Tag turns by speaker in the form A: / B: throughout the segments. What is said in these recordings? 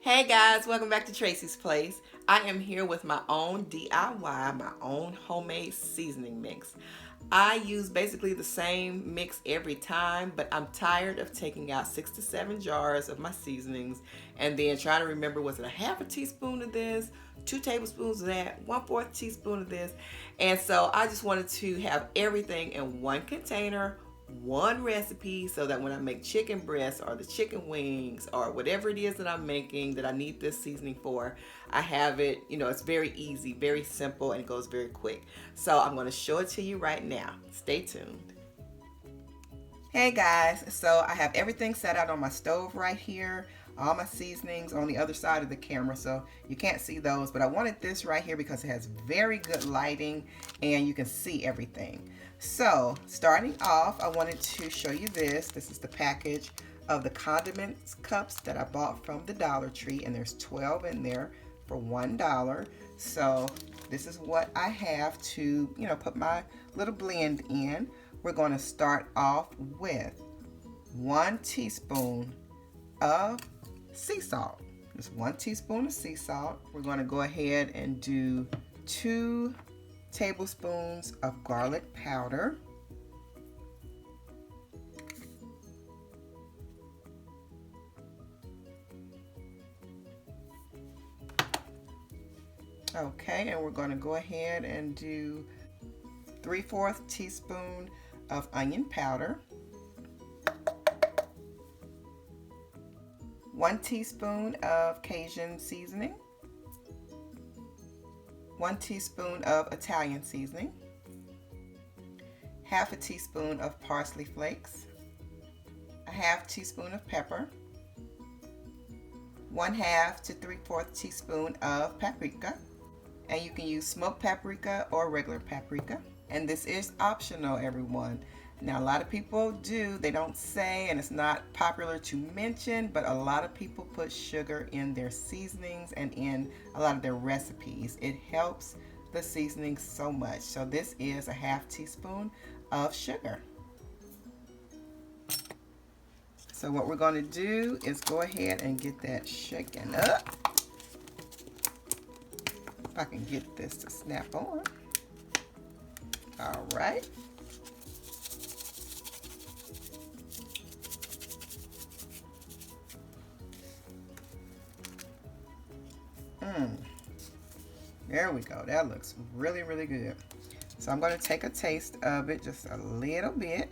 A: Hey guys, welcome back to Tracie's Place. I am here with my own DIY, my own homemade seasoning mix. I use basically the same mix every time, but I'm tired of taking out 6 to 7 jars of my seasonings and then trying to remember, was it a half a teaspoon of this, 2 tablespoons of that, 1/4 teaspoon of this. And so I just wanted to have everything in one container, one recipe, so that when I make chicken breasts or the chicken wings or whatever it is that I'm making that I need this seasoning for, I have it, it's very easy, very simple, and it goes very quick. So I'm going to show it to you right now. Stay tuned. Hey guys, so I have everything set out on my stove right here. All my seasonings on the other side of the camera, so you can't see those, but I wanted this right here because it has very good lighting and you can see everything. So starting off, I wanted to show you this. This is the package of the condiments cups that I bought from the Dollar Tree, and there's 12 in there for $1. So this is what I have to, put my little blend in. We're going to start off with 1 teaspoon of sea salt. Just 1 teaspoon of sea salt. We're going to go ahead and do 2 tablespoons of garlic powder. Okay, and we're going to go ahead and do 3/4 teaspoon of onion powder. 1 teaspoon of Cajun seasoning, 1 teaspoon of Italian seasoning, 1/2 teaspoon of parsley flakes, 1/2 teaspoon of pepper, 1/2 to 3/4 teaspoon of paprika, and you can use smoked paprika or regular paprika. And this is optional, everyone. Now, a lot of people do, they don't say, and it's not popular to mention, but a lot of people put sugar in their seasonings and in a lot of their recipes. It helps the seasoning so much. So this is a 1/2 teaspoon of sugar. So what we're going to do is go ahead and get that shaken up. If I can get this to snap on. All right. There we go. That looks really, really good. So I'm going to take a taste of it, just a little bit.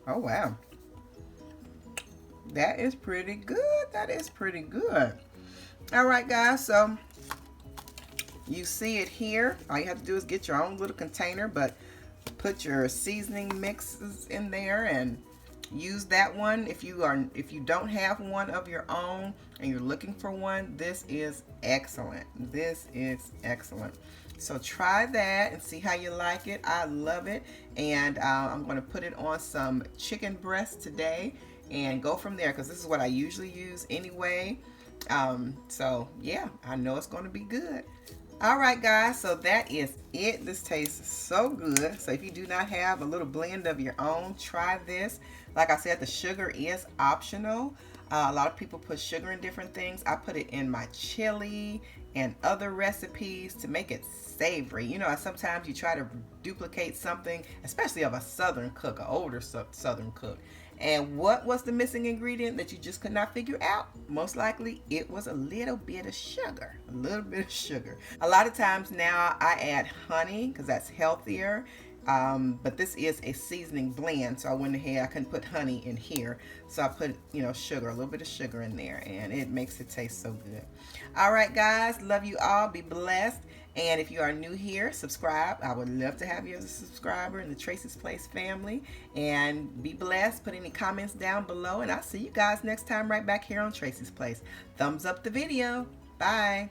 A: Oh, wow. That is pretty good. That is pretty good. All right, guys. So you see it here. All you have to do is get your own little container, but put your seasoning mixes in there and use that one. If you don't have one of your own and you're looking for one, this is excellent. This is excellent. So try that and see how you like it. I love it, and I'm going to put it on some chicken breast today and go from there, because this is what I usually use anyway. So yeah, I know it's going to be good. All right, guys, so that is it. This tastes so good. So if you do not have a little blend of your own, try this. Like I said, the sugar is optional. A lot of people put sugar in different things. I put it in my chili and other recipes to make it savory. Sometimes you try to duplicate something, especially of a Southern cook, an older Southern cook. And what was the missing ingredient that you just could not figure out? Most likely it was a little bit of sugar. A little bit of sugar. A lot of times now I add honey because that's healthier. But this is a seasoning blend, so I went ahead, I couldn't put honey in here, so I put sugar, a little bit of sugar in there, and it makes it taste so good. All right, guys, love you all. Be blessed. And if you are new here, subscribe. I would love to have you as a subscriber in the Tracie's Place family. And be blessed. Put any comments down below, and I'll see you guys next time right back here on Tracie's Place. Thumbs up the video. Bye.